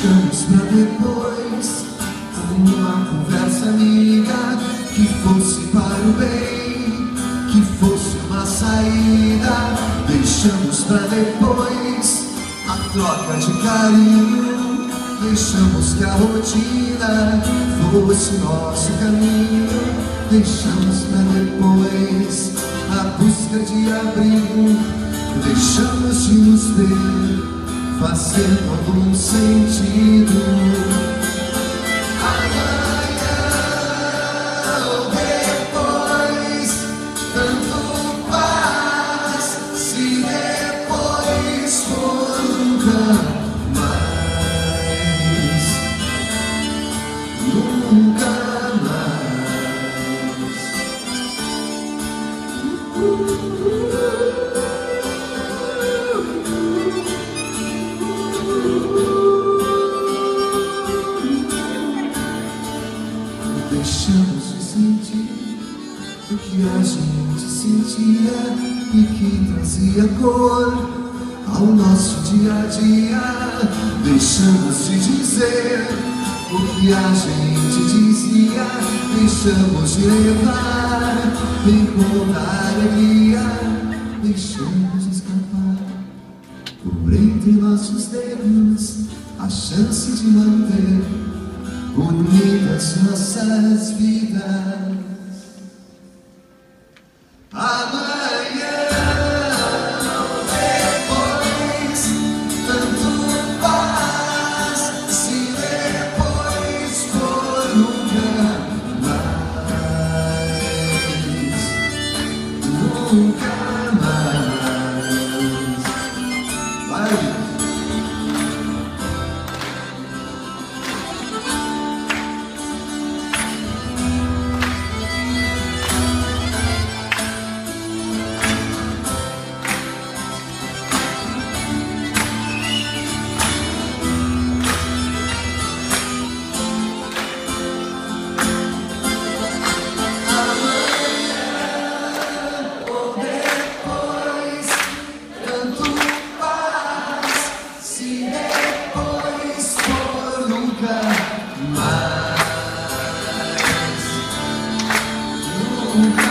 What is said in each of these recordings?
deixamos pra depois uma conversa amiga que fosse para o bem, que fosse uma saída. Deixamos pra depois a troca de carinho, deixamos que a rotina fosse nosso caminho. Deixamos pra depois a busca de abrigo, deixamos de nos ver fazendo algum sentido. Amanhã ou depois, tanto faz. Se depois for nunca mais, nunca mais. Deixamos de sentir o que a gente sentia e que trazia cor ao nosso dia a dia. Deixamos de dizer o que a gente dizia, deixamos de levar em conta a alegria, deixamos de escapar por entre nossos dedos a chance de manter bonitas nossas vidas. Amanhã ou depois, tanto faz. Se depois for nunca mais, nunca mais. Vai! Nunca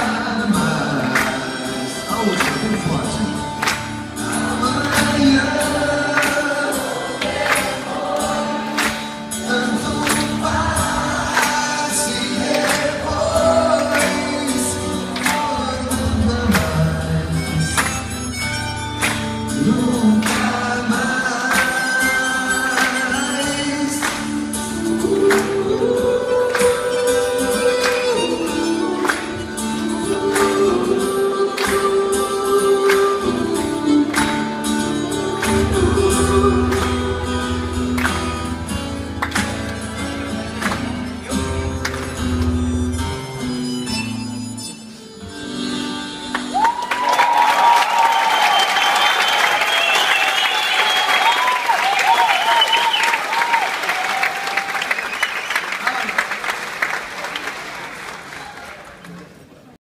mais. A última, bem forte. Amanhã, tanto faz. Se depois for nunca mais, nunca